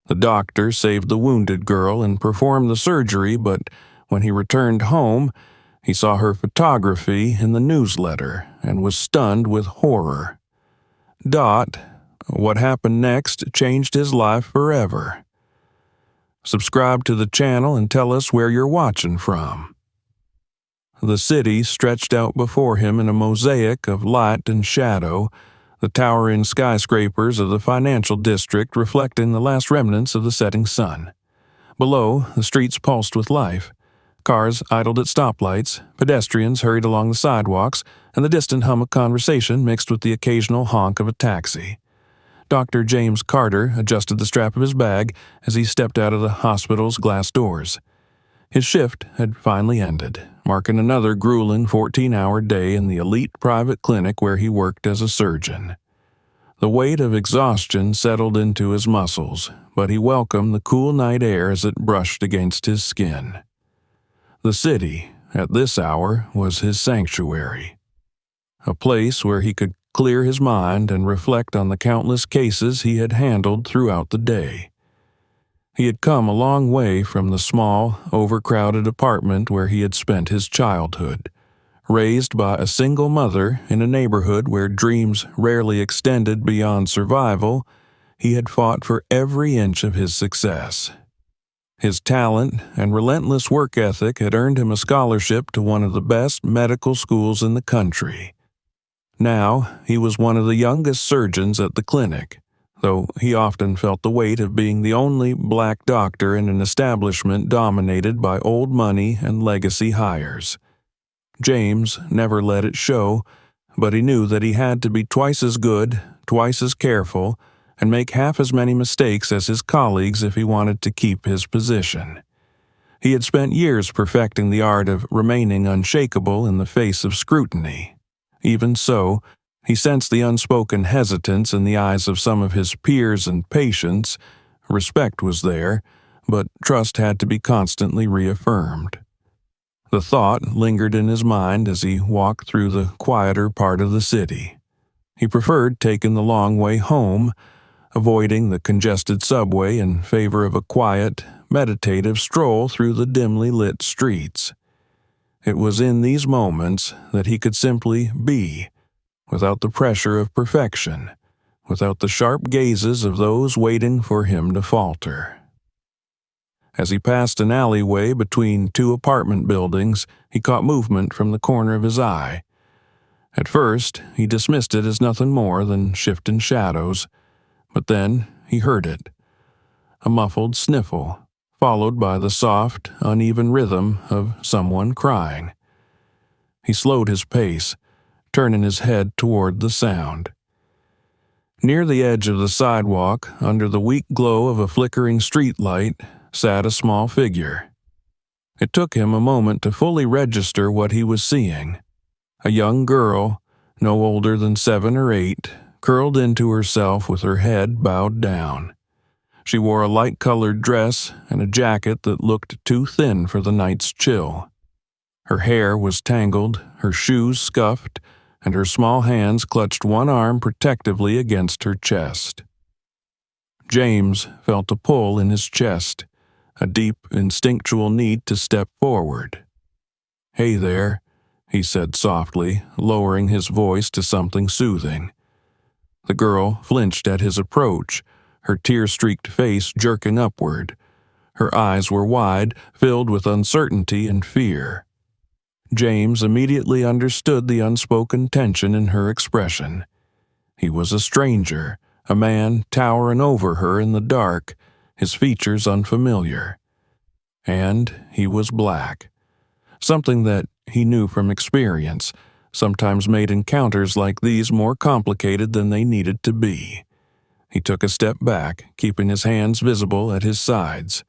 The doctor saved the wounded girl and performed the surgery, but when he returned home, he saw her photography in the newsletter and was stunned with horror. What happened next changed his life forever. Subscribe to the channel and tell us where you're watching from. The city stretched out before him in a mosaic of light and shadow, the towering skyscrapers of the financial district reflecting the last remnants of the setting sun. Below, the streets pulsed with life. Cars idled at stoplights, pedestrians hurried along the sidewalks, and the distant hum of conversation mixed with the occasional honk of a taxi. Dr. James Carter adjusted the strap of his bag as he stepped out of the hospital's glass doors. His shift had finally ended, marking another grueling 14-hour day in the elite private clinic where he worked as a surgeon. The weight of exhaustion settled into his muscles, but he welcomed the cool night air as it brushed against his skin. The city, at this hour, was his sanctuary, a place where he could clear his mind and reflect on the countless cases he had handled throughout the day. He had come a long way from the small, overcrowded apartment where he had spent his childhood. Raised by a single mother in a neighborhood where dreams rarely extended beyond survival, he had fought for every inch of his success. His talent and relentless work ethic had earned him a scholarship to one of the best medical schools in the country. Now, he was one of the youngest surgeons at the clinic, though he often felt the weight of being the only black doctor in an establishment dominated by old money and legacy hires. James never let it show, but he knew that he had to be twice as good, twice as careful, and make half as many mistakes as his colleagues if he wanted to keep his position. He had spent years perfecting the art of remaining unshakable in the face of scrutiny. Even so, he sensed the unspoken hesitance in the eyes of some of his peers and patients. Respect was there, but trust had to be constantly reaffirmed. The thought lingered in his mind as he walked through the quieter part of the city. He preferred taking the long way home, avoiding the congested subway in favor of a quiet, meditative stroll through the dimly lit streets. It was in these moments that he could simply be, without the pressure of perfection, without the sharp gazes of those waiting for him to falter. As he passed an alleyway between two apartment buildings, he caught movement from the corner of his eye. At first, he dismissed it as nothing more than shifting shadows, but then he heard it. A muffled sniffle, followed by the soft, uneven rhythm of someone crying. He slowed his pace, turning his head toward the sound. Near the edge of the sidewalk, under the weak glow of a flickering streetlight, sat a small figure. It took him a moment to fully register what he was seeing. A young girl, no older than 7 or 8, curled into herself with her head bowed down. She wore a light-colored dress and a jacket that looked too thin for the night's chill. Her hair was tangled, her shoes scuffed, and her small hands clutched one arm protectively against her chest. James felt a pull in his chest, a deep, instinctual need to step forward. "Hey there," he said softly, lowering his voice to something soothing. The girl flinched at his approach, her tear-streaked face jerking upward. Her eyes were wide, filled with uncertainty and fear. James immediately understood the unspoken tension in her expression. He was a stranger, a man towering over her in the dark, his features unfamiliar. And he was black. Something that he knew from experience sometimes made encounters like these more complicated than they needed to be. He took a step back, keeping his hands visible at his sides.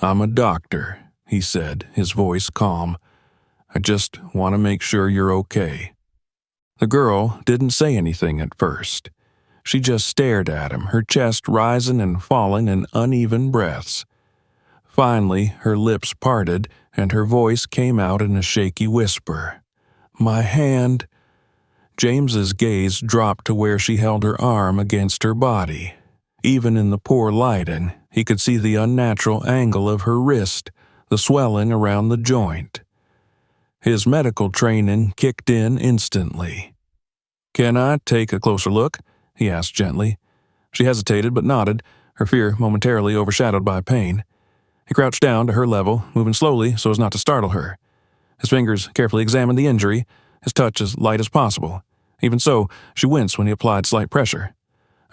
"I'm a doctor," he said, his voice calm. "I just want to make sure you're okay." The girl didn't say anything at first. She just stared at him, her chest rising and falling in uneven breaths. Finally, her lips parted, and her voice came out in a shaky whisper. "My hand." James's gaze dropped to where she held her arm against her body. Even in the poor lighting, he could see the unnatural angle of her wrist, the swelling around the joint. His medical training kicked in instantly. "Can I take a closer look?" he asked gently. She hesitated but nodded, her fear momentarily overshadowed by pain. He crouched down to her level, moving slowly so as not to startle her. His fingers carefully examined the injury, his touch as light as possible. Even so, she winced when he applied slight pressure.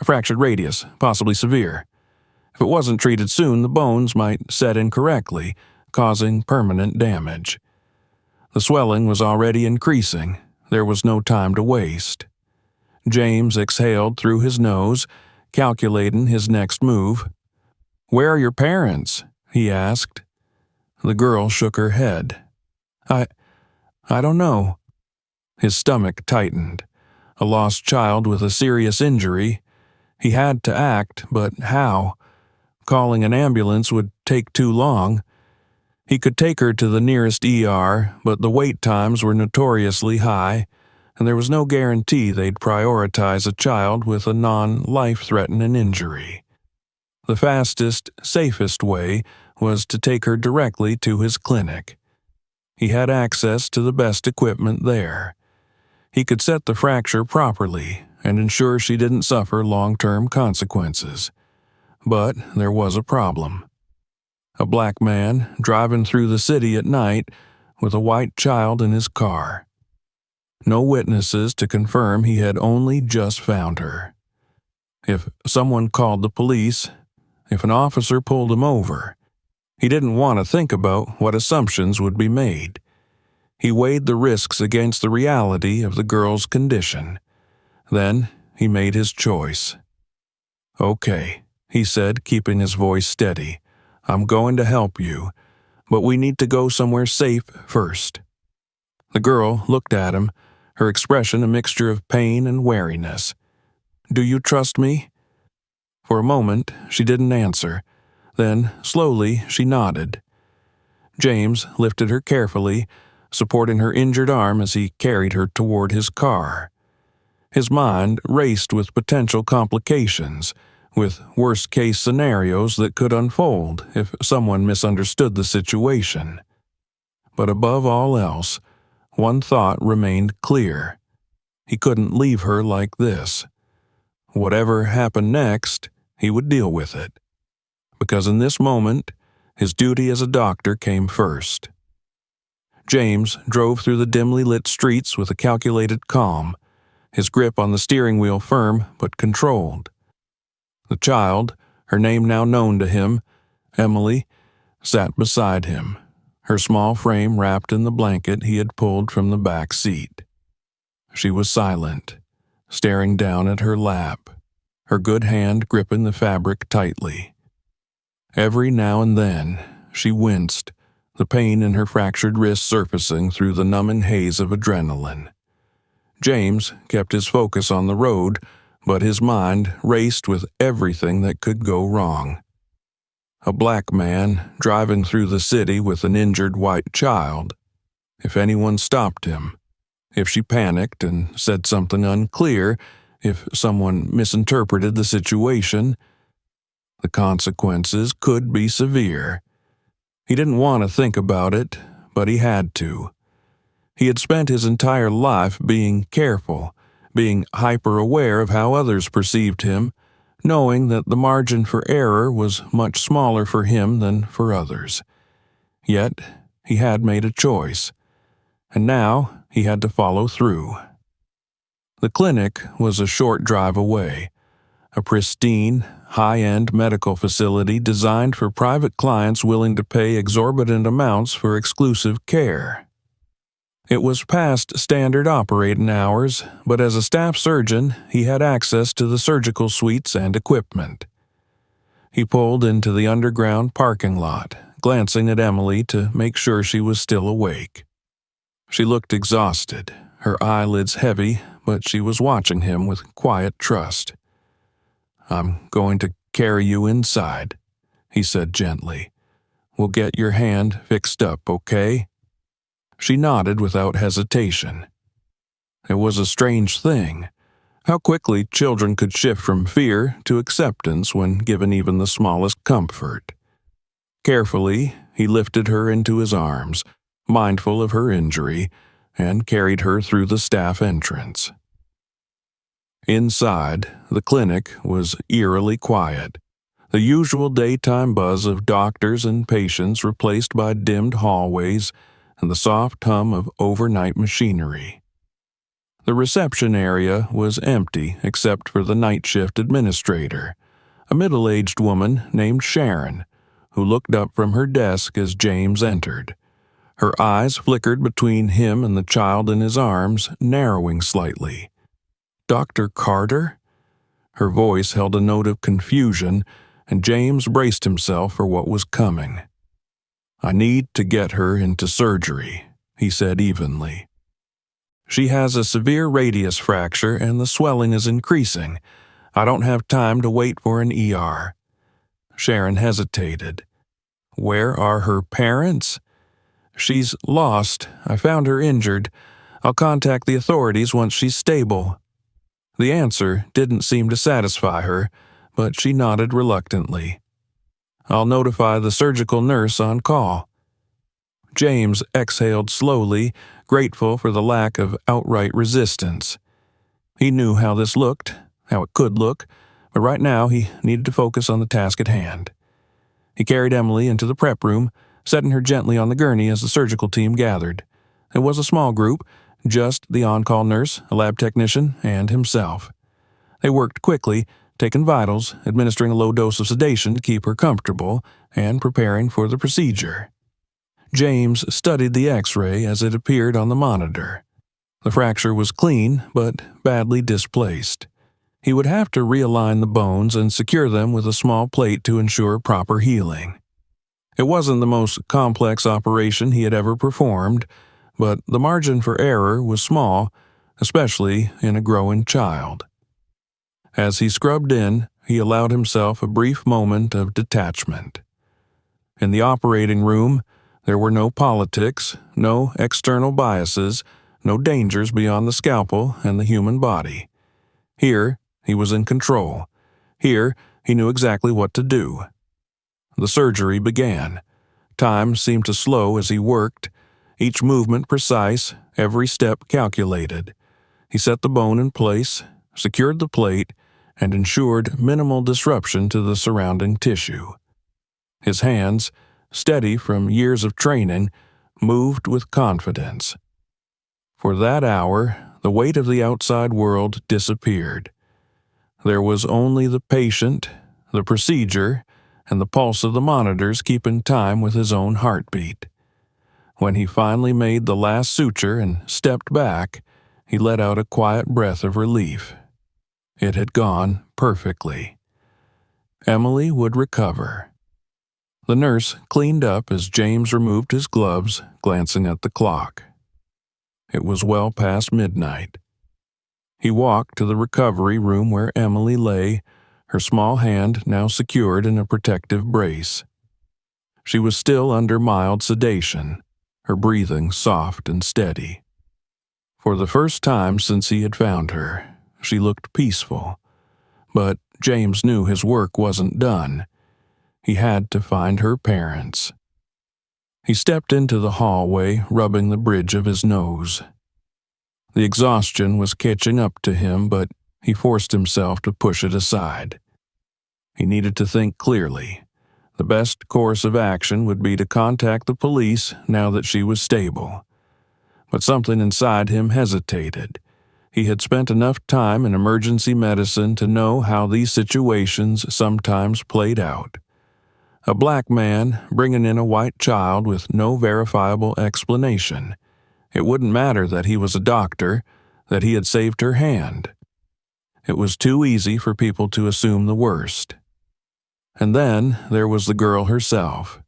A fractured radius, possibly severe. If it wasn't treated soon, the bones might set incorrectly, causing permanent damage. The swelling was already increasing. There was no time to waste. James exhaled through his nose, calculating his next move. "Where are your parents?" he asked. The girl shook her head. I don't know." His stomach tightened. A lost child with a serious injury. He had to act, but how? Calling an ambulance would take too long. He could take her to the nearest ER, but the wait times were notoriously high, and there was no guarantee they'd prioritize a child with a non-life-threatening injury. The fastest, safest way was to take her directly to his clinic. He had access to the best equipment there. He could set the fracture properly and ensure she didn't suffer long-term consequences. But there was a problem. A black man driving through the city at night with a white child in his car. No witnesses to confirm he had only just found her. If someone called the police, if an officer pulled him over, he didn't want to think about what assumptions would be made. He weighed the risks against the reality of the girl's condition. Then he made his choice. "Okay," he said, keeping his voice steady. "I'm going to help you, but we need to go somewhere safe first." The girl looked at him, her expression a mixture of pain and wariness. "Do you trust me?" For a moment, she didn't answer. Then, slowly, she nodded. James lifted her carefully, supporting her injured arm as he carried her toward his car. His mind raced with potential complications, with worst-case scenarios that could unfold if someone misunderstood the situation. But above all else, one thought remained clear. He couldn't leave her like this. Whatever happened next, he would deal with it. Because in this moment, his duty as a doctor came first. James drove through the dimly lit streets with a calculated calm, his grip on the steering wheel firm but controlled. The child, her name now known to him, Emily, sat beside him, her small frame wrapped in the blanket he had pulled from the back seat. She was silent, staring down at her lap, her good hand gripping the fabric tightly. Every now and then, she winced, the pain in her fractured wrist surfacing through the numbing haze of adrenaline. James kept his focus on the road, but his mind raced with everything that could go wrong. A black man driving through the city with an injured white child. If anyone stopped him, if she panicked and said something unclear, if someone misinterpreted the situation, the consequences could be severe. He didn't want to think about it, but he had to. He had spent his entire life being careful, being hyper-aware of how others perceived him, knowing that the margin for error was much smaller for him than for others. Yet, he had made a choice, and now he had to follow through. The clinic was a short drive away, a pristine, high-end medical facility designed for private clients willing to pay exorbitant amounts for exclusive care. It was past standard operating hours, but as a staff surgeon, he had access to the surgical suites and equipment. He pulled into the underground parking lot, glancing at Emily to make sure she was still awake. She looked exhausted, her eyelids heavy, but she was watching him with quiet trust. "I'm going to carry you inside," he said gently. "We'll get your hand fixed up, okay?" She nodded without hesitation. It was a strange thing. How quickly children could shift from fear to acceptance when given even the smallest comfort. Carefully, he lifted her into his arms, mindful of her injury, and carried her through the staff entrance. Inside, the clinic was eerily quiet, the usual daytime buzz of doctors and patients replaced by dimmed hallways and the soft hum of overnight machinery. The reception area was empty except for the night shift administrator, a middle-aged woman named Sharon, who looked up from her desk as James entered. Her eyes flickered between him and the child in his arms, narrowing slightly. "Dr. Carter?" Her voice held a note of confusion, and James braced himself for what was coming. "I need to get her into surgery," he said evenly. "She has a severe radius fracture and the swelling is increasing. I don't have time to wait for an ER." Sharon hesitated. "Where are her parents?" "She's lost. I found her injured. I'll contact the authorities once she's stable." The answer didn't seem to satisfy her, but she nodded reluctantly. "I'll notify the surgical nurse on call." James exhaled slowly, grateful for the lack of outright resistance. He knew how this looked, how it could look, but right now he needed to focus on the task at hand. He carried Emily into the prep room, setting her gently on the gurney as the surgical team gathered. It was a small group, just the on-call nurse, a lab technician, and himself. They worked quickly, taking vitals, administering a low dose of sedation to keep her comfortable, and preparing for the procedure. James studied the X-ray as it appeared on the monitor. The fracture was clean, but badly displaced. He would have to realign the bones and secure them with a small plate to ensure proper healing. It wasn't the most complex operation he had ever performed, but the margin for error was small, especially in a growing child. As he scrubbed in, he allowed himself a brief moment of detachment. In the operating room, there were no politics, no external biases, no dangers beyond the scalpel and the human body. Here, he was in control. Here, he knew exactly what to do. The surgery began. Time seemed to slow as he worked, each movement precise, every step calculated. He set the bone in place, secured the plate, and ensured minimal disruption to the surrounding tissue. His hands, steady from years of training, moved with confidence. For that hour, the weight of the outside world disappeared. There was only the patient, the procedure, and the pulse of the monitors keeping time with his own heartbeat. When he finally made the last suture and stepped back, he let out a quiet breath of relief. It had gone perfectly. Emily would recover. The nurse cleaned up as James removed his gloves, glancing at the clock. It was well past midnight. He walked to the recovery room where Emily lay, her small hand now secured in a protective brace. She was still under mild sedation, her breathing soft and steady. For the first time since he had found her, she looked peaceful. But James knew his work wasn't done. He had to find her parents. He stepped into the hallway, rubbing the bridge of his nose. The exhaustion was catching up to him, but he forced himself to push it aside. He needed to think clearly. The best course of action would be to contact the police now that she was stable. But something inside him hesitated. He had spent enough time in emergency medicine to know how these situations sometimes played out. A black man bringing in a white child with no verifiable explanation. It wouldn't matter that he was a doctor, that he had saved her hand. It was too easy for people to assume the worst. And then there was the girl herself.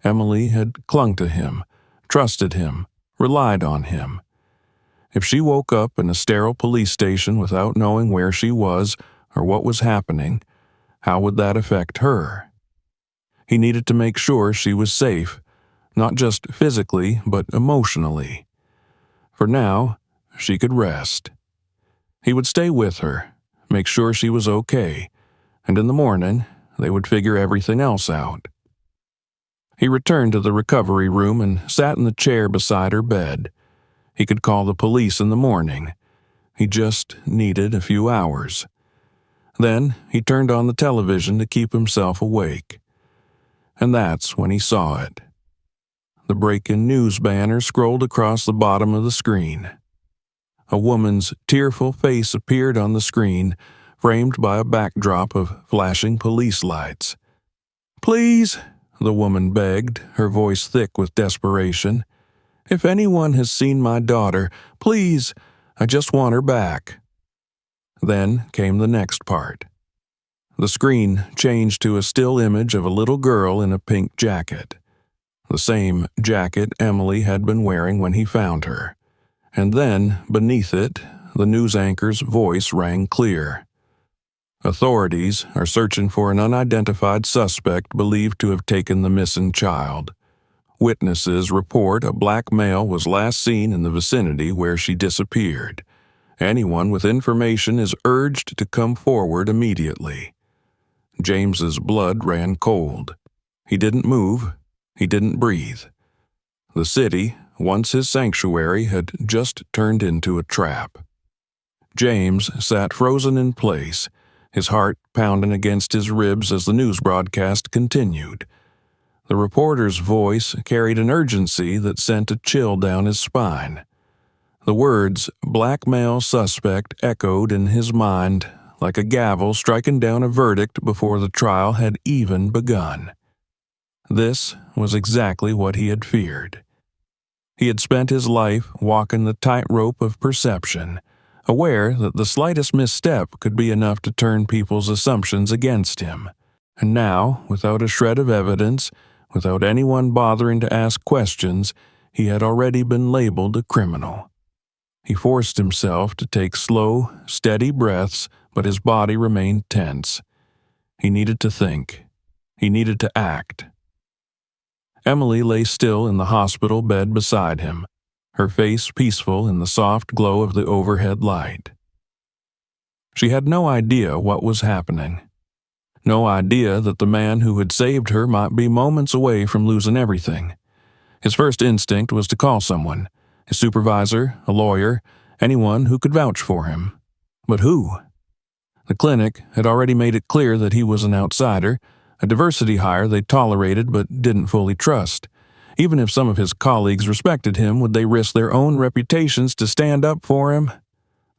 Emily had clung to him, trusted him, relied on him. If she woke up in a sterile police station without knowing where she was or what was happening, how would that affect her? He needed to make sure she was safe, not just physically, but emotionally. For now, she could rest. He would stay with her, make sure she was okay, and in the morning, they would figure everything else out. He returned to the recovery room and sat in the chair beside her bed. He could call the police in the morning. He just needed a few hours. Then he turned on the television to keep himself awake. And that's when he saw it. The breaking news banner scrolled across the bottom of the screen. A woman's tearful face appeared on the screen, framed by a backdrop of flashing police lights. "Please," the woman begged, her voice thick with desperation. "If anyone has seen my daughter, please, I just want her back." Then came the next part. The screen changed to a still image of a little girl in a pink jacket. The same jacket Emily had been wearing when he found her. And then, beneath it, the news anchor's voice rang clear. "Authorities are searching for an unidentified suspect believed to have taken the missing child. Witnesses report a black male was last seen in the vicinity where she disappeared. Anyone with information is urged to come forward immediately." James's blood ran cold. He didn't move. He didn't breathe. The city, once his sanctuary, had just turned into a trap. James sat frozen in place, his heart pounding against his ribs as the news broadcast continued. The reporter's voice carried an urgency that sent a chill down his spine. The words "black male suspect" echoed in his mind like a gavel striking down a verdict before the trial had even begun. This was exactly what he had feared. He had spent his life walking the tightrope of perception, aware that the slightest misstep could be enough to turn people's assumptions against him. And now, without a shred of evidence, without anyone bothering to ask questions, he had already been labeled a criminal. He forced himself to take slow, steady breaths, but his body remained tense. He needed to think. He needed to act. Emily lay still in the hospital bed beside him, her face peaceful in the soft glow of the overhead light. She had no idea what was happening. No idea that the man who had saved her might be moments away from losing everything. His first instinct was to call someone, his supervisor, a lawyer, anyone who could vouch for him. But who? The clinic had already made it clear that he was an outsider, a diversity hire they tolerated but didn't fully trust. Even if some of his colleagues respected him, would they risk their own reputations to stand up for him?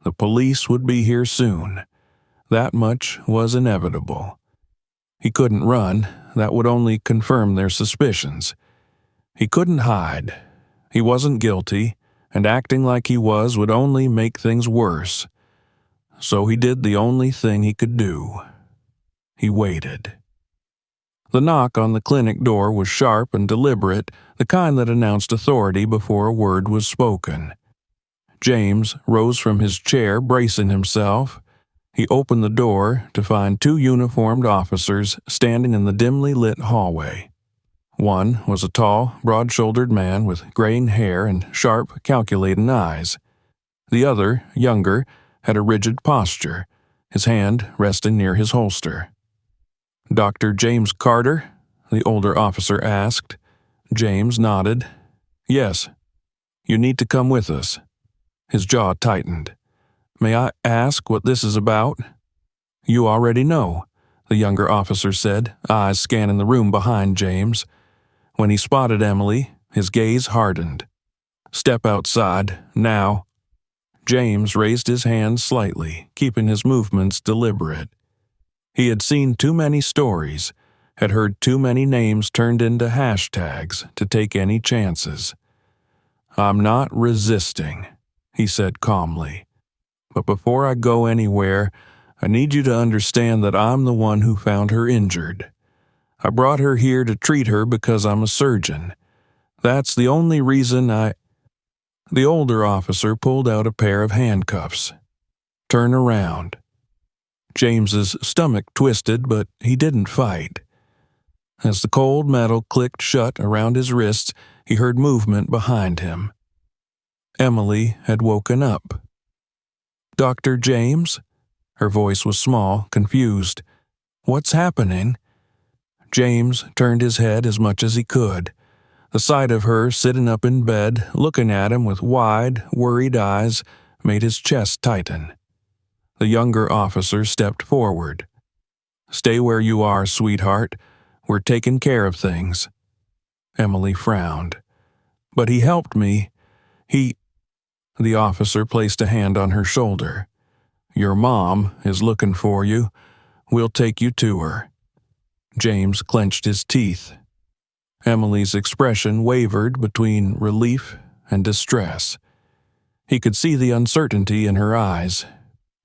The police would be here soon. That much was inevitable. He couldn't run. That would only confirm their suspicions. He couldn't hide. He wasn't guilty, and acting like he was would only make things worse. So he did the only thing he could do. He waited. The knock on the clinic door was sharp and deliberate, the kind that announced authority before a word was spoken. James rose from his chair, bracing himself. He opened the door to find two uniformed officers standing in the dimly lit hallway. One was a tall, broad-shouldered man with graying hair and sharp, calculating eyes. The other, younger, had a rigid posture, his hand resting near his holster. "Dr. James Carter?" the older officer asked. James nodded. "Yes. You need to come with us." His jaw tightened. "May I ask what this is about?" "You already know," the younger officer said, eyes scanning the room behind James. When he spotted Emily, his gaze hardened. "Step outside, now." James raised his hand slightly, keeping his movements deliberate. He had seen too many stories, had heard too many names turned into hashtags to take any chances. "I'm not resisting," he said calmly. "But before I go anywhere, I need you to understand that I'm the one who found her injured. I brought her here to treat her because I'm a surgeon. That's the only reason The older officer pulled out a pair of handcuffs. "Turn around." James's stomach twisted, but he didn't fight. As the cold metal clicked shut around his wrists, he heard movement behind him. Emily had woken up. Dr. James?" Her voice was small, confused. "What's happening?" James turned his head as much as he could. The sight of her sitting up in bed, looking at him with wide, worried eyes, made his chest tighten. The younger officer stepped forward. "Stay where you are, sweetheart. We're taking care of things." Emily frowned. "But he helped me. The officer placed a hand on her shoulder. "Your mom is looking for you. We'll take you to her." James clenched his teeth. Emily's expression wavered between relief and distress. He could see the uncertainty in her eyes.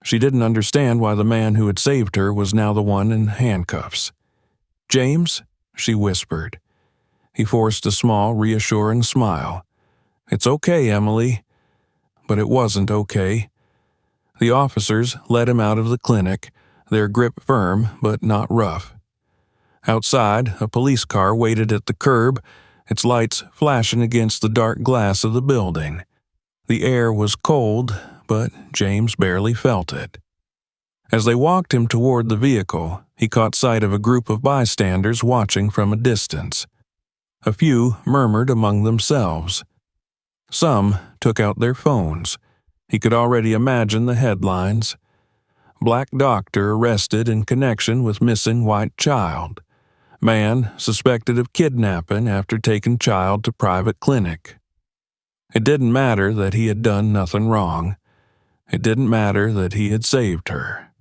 She didn't understand why the man who had saved her was now the one in handcuffs. "James?" she whispered. He forced a small, reassuring smile. "It's okay, Emily." But it wasn't okay. The officers led him out of the clinic, their grip firm but not rough. Outside, a police car waited at the curb, its lights flashing against the dark glass of the building. The air was cold, but James barely felt it. As they walked him toward the vehicle, he caught sight of a group of bystanders watching from a distance. A few murmured among themselves. Some took out their phones. He could already imagine the headlines. "Black doctor arrested in connection with missing white child. Man suspected of kidnapping after taking child to private clinic." It didn't matter that he had done nothing wrong. It didn't matter that he had saved her.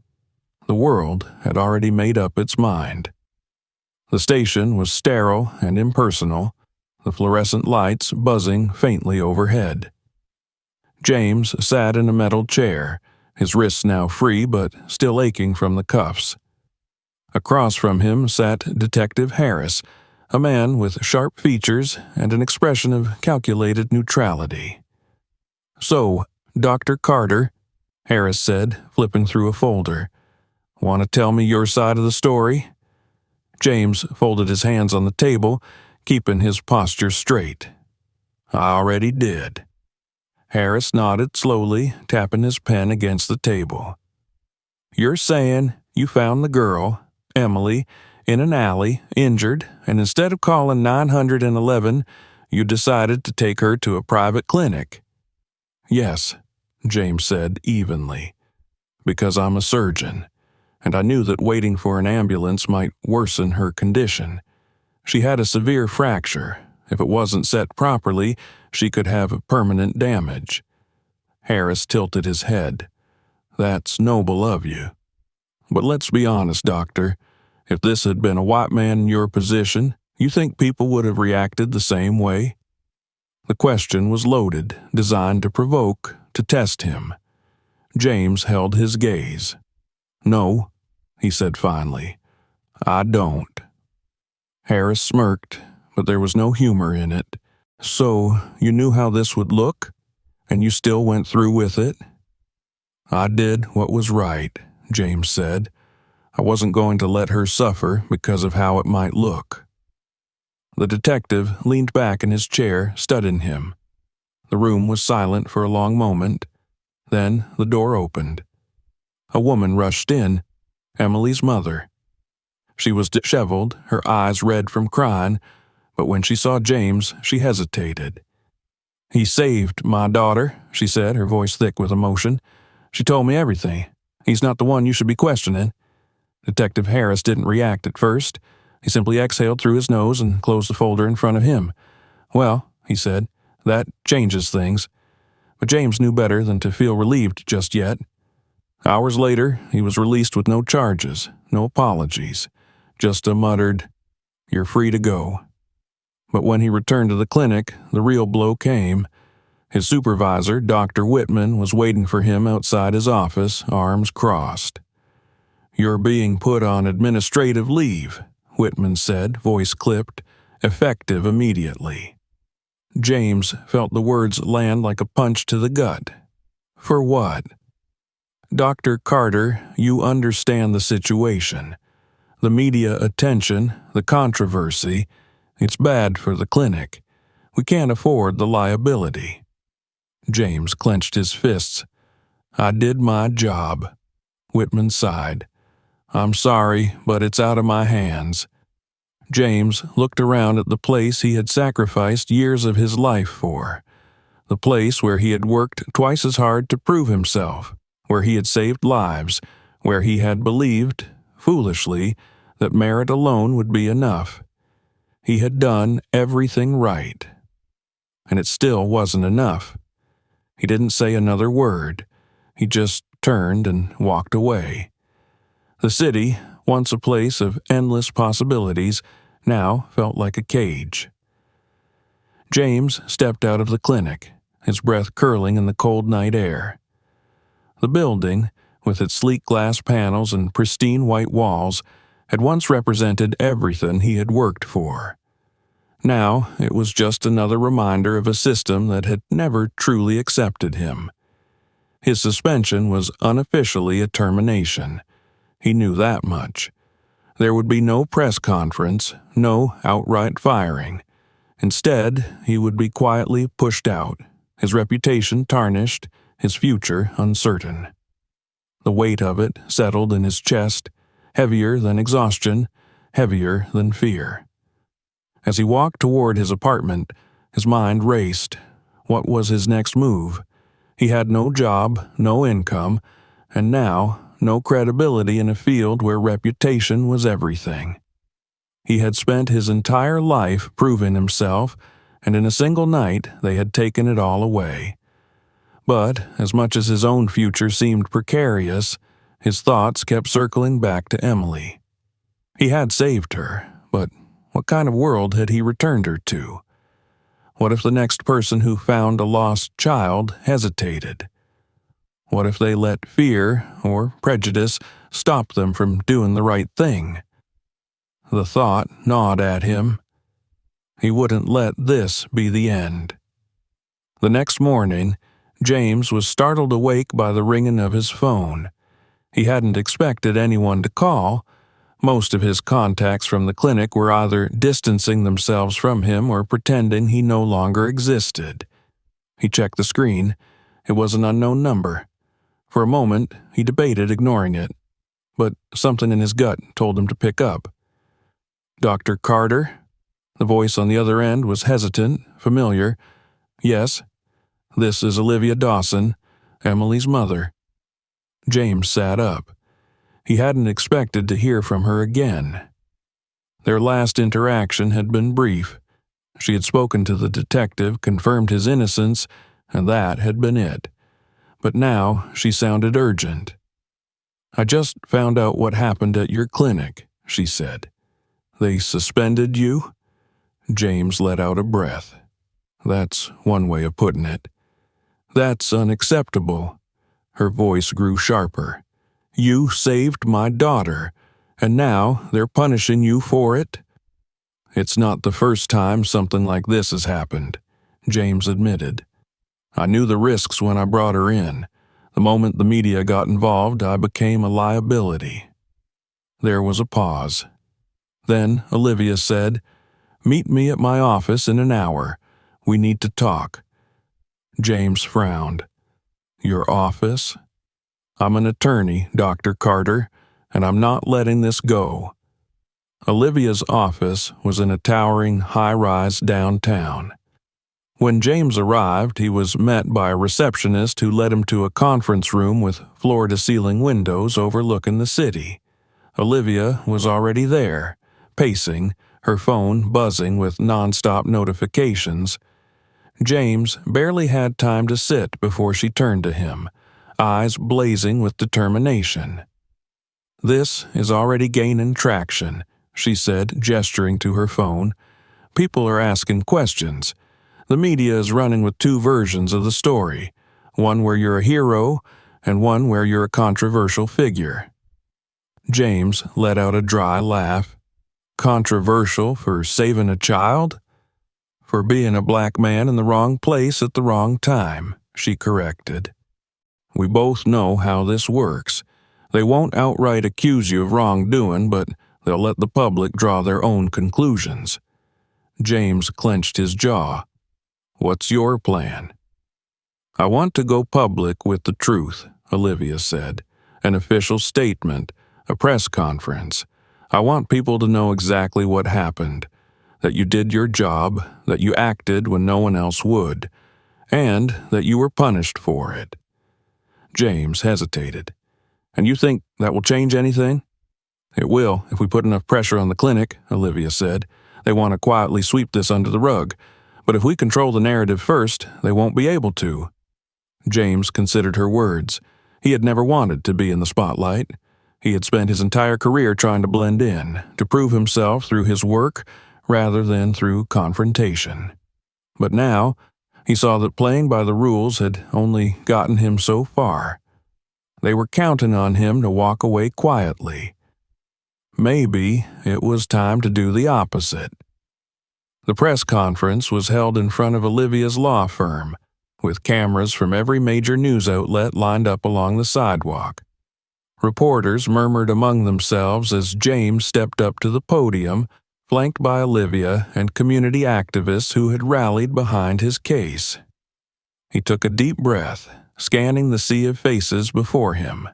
The world had already made up its mind. The station was sterile and impersonal, the fluorescent lights buzzing faintly overhead. James sat in a metal chair, his wrists now free but still aching from the cuffs. Across from him sat Detective Harris, a man with sharp features and an expression of calculated neutrality. "So, Dr. Carter," Harris said, flipping through a folder, "want to tell me your side of the story?" James folded his hands on the table, keeping his posture straight. "I already did." Harris nodded slowly, tapping his pen against the table. "You're saying you found the girl, Emily, in an alley, injured, and instead of calling 911, you decided to take her to a private clinic." "Yes," James said evenly, "because I'm a surgeon, and I knew that waiting for an ambulance might worsen her condition. She had a severe fracture. If it wasn't set properly, she could have permanent damage." Harris tilted his head. "That's noble of you. But let's be honest, Doctor. If this had been a white man in your position, you think people would have reacted the same way?" The question was loaded, designed to provoke, to test him. James held his gaze. "No," he said finally. "I don't." Harris smirked, but there was no humor in it. "So, you knew how this would look? And you still went through with it?" "I did what was right," James said. "I wasn't going to let her suffer because of how it might look." The detective leaned back in his chair, studying him. The room was silent for a long moment. Then the door opened. A woman rushed in, Emily's mother. She was disheveled, her eyes red from crying, but when she saw James, she hesitated. "He saved my daughter," she said, her voice thick with emotion. "She told me everything. He's not the one you should be questioning." Detective Harris didn't react at first. He simply exhaled through his nose and closed the folder in front of him. "Well," he said, "that changes things." But James knew better than to feel relieved just yet. Hours later, he was released with no charges, no apologies, just a muttered, "You're free to go." But when he returned to the clinic, the real blow came. His supervisor, Dr. Whitman, was waiting for him outside his office, arms crossed. "You're being put on administrative leave," Whitman said, voice clipped, effective immediately. James felt the words land like a punch to the gut. For what? "Dr. Carter, you understand the situation. The media attention, the controversy, it's bad for the clinic. We can't afford the liability." James clenched his fists. "I did my job," Whitman sighed. "I'm sorry, but it's out of my hands." James looked around at the place he had sacrificed years of his life for, the place where he had worked twice as hard to prove himself, where he had saved lives, where he had believed, foolishly, that merit alone would be enough. He had done everything right. And it still wasn't enough. He didn't say another word. He just turned and walked away. The city, once a place of endless possibilities, now felt like a cage. James stepped out of the clinic, his breath curling in the cold night air. The building, with its sleek glass panels and pristine white walls, had once represented everything he had worked for. Now it was just another reminder of a system that had never truly accepted him. His suspension was unofficially a termination. He knew that much. There would be no press conference, no outright firing. Instead, he would be quietly pushed out, his reputation tarnished, his future uncertain. The weight of it settled in his chest, heavier than exhaustion, heavier than fear. As he walked toward his apartment, his mind raced. What was his next move? He had no job, no income, and now no credibility in a field where reputation was everything. He had spent his entire life proving himself, and in a single night they had taken it all away. But, as much as his own future seemed precarious, his thoughts kept circling back to Emily. He had saved her, but what kind of world had he returned her to? What if the next person who found a lost child hesitated? What if they let fear or prejudice stop them from doing the right thing? The thought gnawed at him. He wouldn't let this be the end. The next morning, James was startled awake by the ringing of his phone. He hadn't expected anyone to call. Most of his contacts from the clinic were either distancing themselves from him or pretending he no longer existed. He checked the screen. It was an unknown number. For a moment, he debated ignoring it, but something in his gut told him to pick up. "Dr. Carter?" The voice on the other end was hesitant, familiar. "Yes. This is Olivia Dawson, Emily's mother." James sat up. He hadn't expected to hear from her again. Their last interaction had been brief. She had spoken to the detective, confirmed his innocence, and that had been it. But now she sounded urgent. "I just found out what happened at your clinic," she said. "They suspended you?" James let out a breath. "That's one way of putting it." "That's unacceptable." Her voice grew sharper. "You saved my daughter, and now they're punishing you for it?" "It's not the first time something like this has happened," James admitted. "I knew the risks when I brought her in. The moment the media got involved, I became a liability." There was a pause. Then Olivia said, "Meet me at my office in an hour. We need to talk." James frowned. "Your office?" "I'm an attorney, Dr. Carter, and I'm not letting this go." Olivia's office was in a towering high-rise downtown. When James arrived, he was met by a receptionist who led him to a conference room with floor-to-ceiling windows overlooking the city. Olivia was already there, pacing, her phone buzzing with nonstop notifications. James barely had time to sit before she turned to him, eyes blazing with determination. "This is already gaining traction," she said, gesturing to her phone. "People are asking questions. The media is running with two versions of the story, one where you're a hero and one where you're a controversial figure." James let out a dry laugh. "Controversial for saving a child?" "For being a black man in the wrong place at the wrong time," she corrected. "We both know how this works. They won't outright accuse you of wrongdoing, but they'll let the public draw their own conclusions." James clenched his jaw. "What's your plan?" "I want to go public with the truth," Olivia said. "An official statement, a press conference. I want people to know exactly what happened, that you did your job, that you acted when no one else would, and that you were punished for it." James hesitated. "And you think that will change anything?" "It will, if we put enough pressure on the clinic," Olivia said. "They want to quietly sweep this under the rug. But if we control the narrative first, they won't be able to." James considered her words. He had never wanted to be in the spotlight. He had spent his entire career trying to blend in, to prove himself through his work rather than through confrontation. But now, he saw that playing by the rules had only gotten him so far. They were counting on him to walk away quietly. Maybe it was time to do the opposite. The press conference was held in front of Olivia's law firm, with cameras from every major news outlet lined up along the sidewalk. Reporters murmured among themselves as James stepped up to the podium, flanked by Olivia and community activists who had rallied behind his case. He took a deep breath, scanning the sea of faces before him.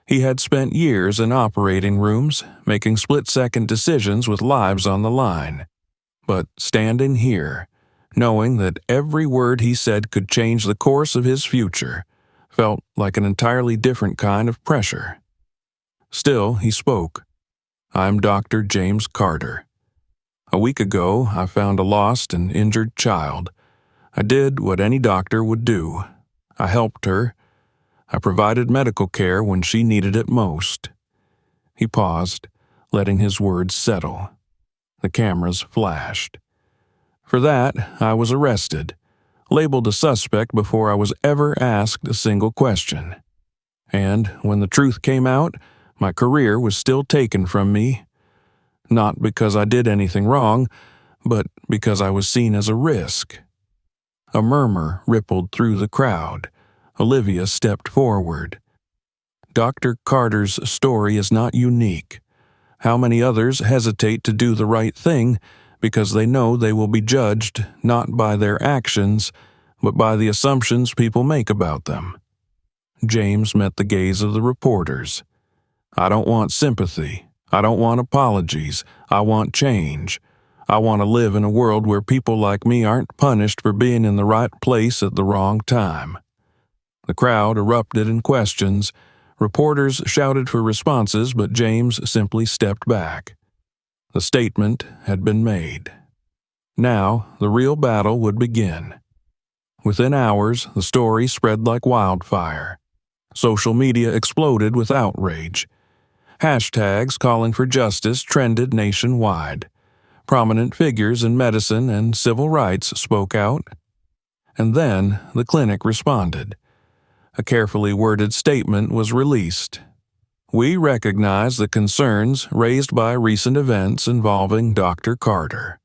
He had spent years in operating rooms, making split-second decisions with lives on the line. But standing here, knowing that every word he said could change the course of his future, felt like an entirely different kind of pressure. Still, he spoke. "I'm Dr. James Carter. A week ago, I found a lost and injured child. I did what any doctor would do. I helped her. I provided medical care when she needed it most." He paused, letting his words settle. The cameras flashed. "For that, I was arrested, labeled a suspect before I was ever asked a single question. And when the truth came out, my career was still taken from me. Not because I did anything wrong, but because I was seen as a risk." A murmur rippled through the crowd. Olivia stepped forward. "Dr. Carter's story is not unique. How many others hesitate to do the right thing because they know they will be judged not by their actions, but by the assumptions people make about them?" James met the gaze of the reporters. "I don't want sympathy. I don't want apologies. I want change. I want to live in a world where people like me aren't punished for being in the right place at the wrong time." The crowd erupted in questions. Reporters shouted for responses, but James simply stepped back. The statement had been made. Now, the real battle would begin. Within hours, the story spread like wildfire. Social media exploded with outrage. Hashtags calling for justice trended nationwide. Prominent figures in medicine and civil rights spoke out. And then the clinic responded. A carefully worded statement was released. "We recognize the concerns raised by recent events involving Dr. Carter.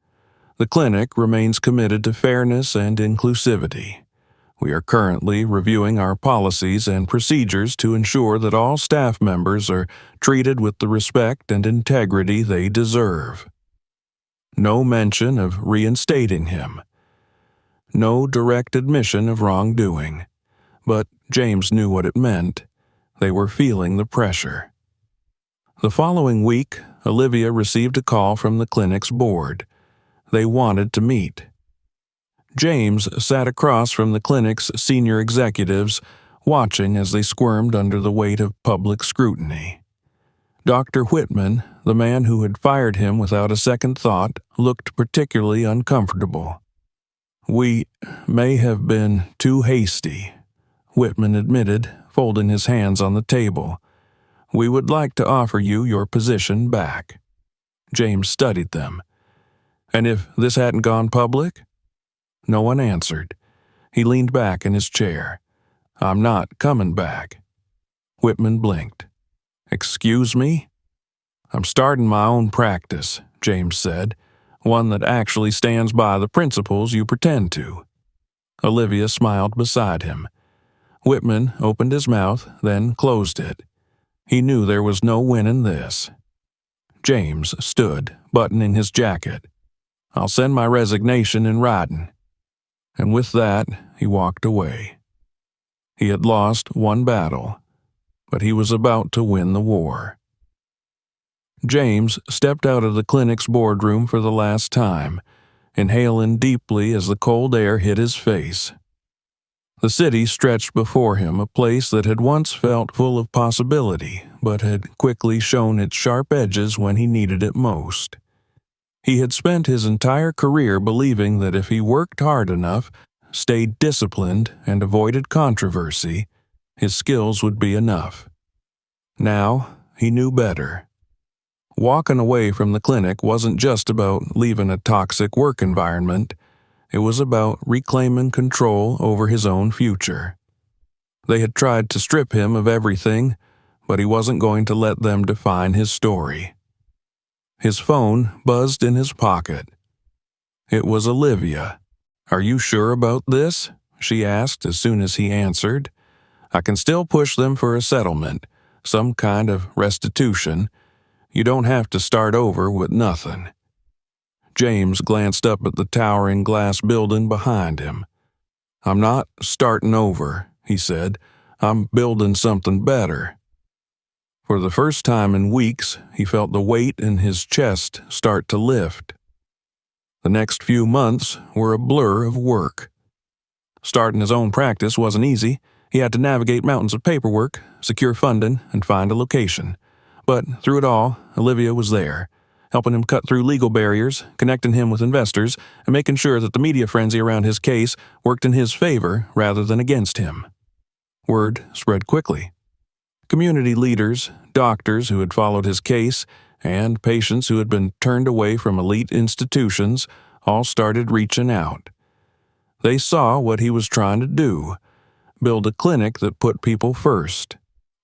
The clinic remains committed to fairness and inclusivity. We are currently reviewing our policies and procedures to ensure that all staff members are treated with the respect and integrity they deserve." No mention of reinstating him. No direct admission of wrongdoing. But James knew what it meant. They were feeling the pressure. The following week, Olivia received a call from the clinic's board. They wanted to meet. James sat across from the clinic's senior executives, watching as they squirmed under the weight of public scrutiny. Dr. Whitman, the man who had fired him without a second thought, looked particularly uncomfortable. "We may have been too hasty," Whitman admitted, folding his hands on the table. "We would like to offer you your position back." James studied them. "And if this hadn't gone public?" No one answered. He leaned back in his chair. "I'm not coming back." Whitman blinked. "Excuse me?" "I'm starting my own practice," James said, "one that actually stands by the principles you pretend to." Olivia smiled beside him. Whitman opened his mouth, then closed it. He knew there was no winning this. James stood, buttoning his jacket. "I'll send my resignation in writing." And with that, he walked away. He had lost one battle, but he was about to win the war. James stepped out of the clinic's boardroom for the last time, inhaling deeply as the cold air hit his face. The city stretched before him, a place that had once felt full of possibility, but had quickly shown its sharp edges when he needed it most. He had spent his entire career believing that if he worked hard enough, stayed disciplined, and avoided controversy, his skills would be enough. Now, he knew better. Walking away from the clinic wasn't just about leaving a toxic work environment. It was about reclaiming control over his own future. They had tried to strip him of everything, but he wasn't going to let them define his story. His phone buzzed in his pocket. It was Olivia. "Are you sure about this?" she asked as soon as he answered. "I can still push them for a settlement, some kind of restitution. You don't have to start over with nothing." James glanced up at the towering glass building behind him. "I'm not starting over," he said. "I'm building something better." For the first time in weeks, he felt the weight in his chest start to lift. The next few months were a blur of work. Starting his own practice wasn't easy. He had to navigate mountains of paperwork, secure funding, and find a location. But through it all, Olivia was there, helping him cut through legal barriers, connecting him with investors, and making sure that the media frenzy around his case worked in his favor rather than against him. Word spread quickly. Community leaders, doctors who had followed his case, and patients who had been turned away from elite institutions all started reaching out. They saw what he was trying to do, build a clinic that put people first,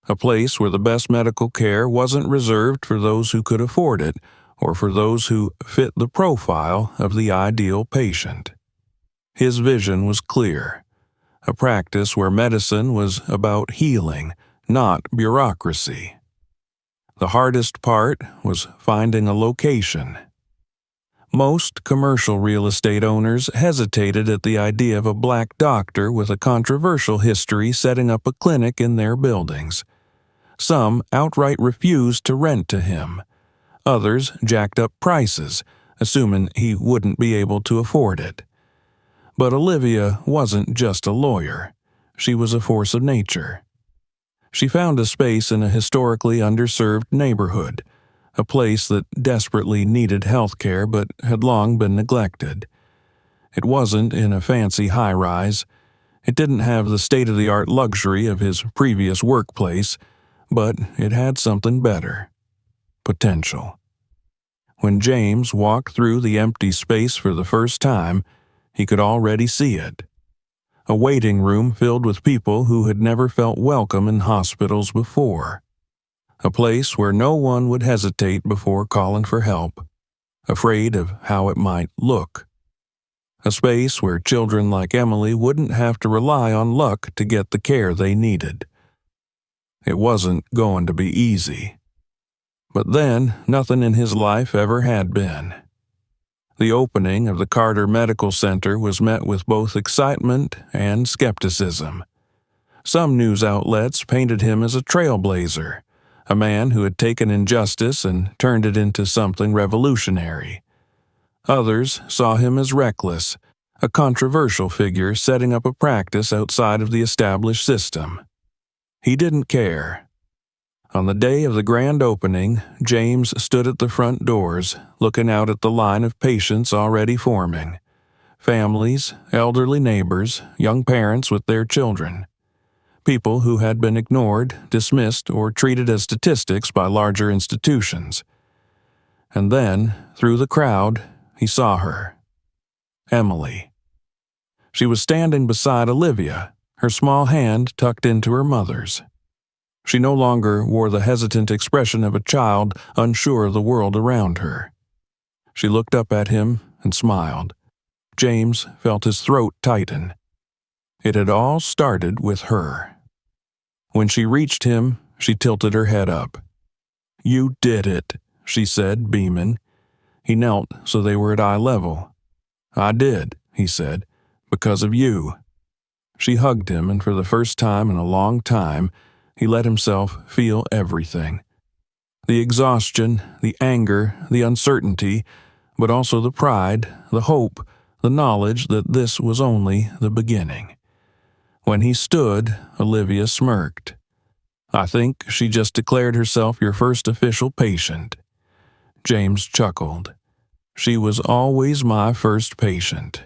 a place where the best medical care wasn't reserved for those who could afford it or for those who fit the profile of the ideal patient. His vision was clear, a practice where medicine was about healing, not bureaucracy. The hardest part was finding a location. Most commercial real estate owners hesitated at the idea of a black doctor with a controversial history setting up a clinic in their buildings. Some outright refused to rent to him. Others jacked up prices, assuming he wouldn't be able to afford it. But Olivia wasn't just a lawyer. She was a force of nature. She found a space in a historically underserved neighborhood, a place that desperately needed health care but had long been neglected. It wasn't in a fancy high-rise. It didn't have the state-of-the-art luxury of his previous workplace, but it had something better: potential. When James walked through the empty space for the first time, he could already see it. A waiting room filled with people who had never felt welcome in hospitals before. A place where no one would hesitate before calling for help, afraid of how it might look. A space where children like Emily wouldn't have to rely on luck to get the care they needed. It wasn't going to be easy. But then, nothing in his life ever had been. The opening of the Carter Medical Center was met with both excitement and skepticism. Some news outlets painted him as a trailblazer, a man who had taken injustice and turned it into something revolutionary. Others saw him as reckless, a controversial figure setting up a practice outside of the established system. He didn't care. On the day of the grand opening, James stood at the front doors, looking out at the line of patients already forming. Families, elderly neighbors, young parents with their children. People who had been ignored, dismissed, or treated as statistics by larger institutions. And then, through the crowd, he saw her. Emily. She was standing beside Olivia, her small hand tucked into her mother's. She no longer wore the hesitant expression of a child unsure of the world around her. She looked up at him and smiled. James felt his throat tighten. It had all started with her. When she reached him, she tilted her head up. "You did it," she said, beaming. He knelt so they were at eye level. "I did," he said, "because of you." She hugged him, and for the first time in a long time, he let himself feel everything. The exhaustion, the anger, the uncertainty, but also the pride, the hope, the knowledge that this was only the beginning. When he stood, Olivia smirked. "I think she just declared herself your first official patient." James chuckled. "She was always my first patient."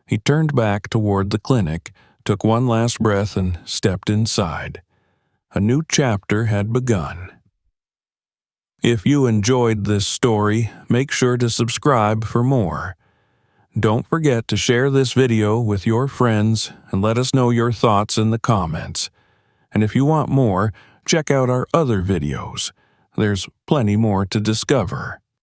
He turned back toward the clinic, took one last breath, and stepped inside. A new chapter had begun. If you enjoyed this story, make sure to subscribe for more. Don't forget to share this video with your friends and let us know your thoughts in the comments. And if you want more, check out our other videos. There's plenty more to discover.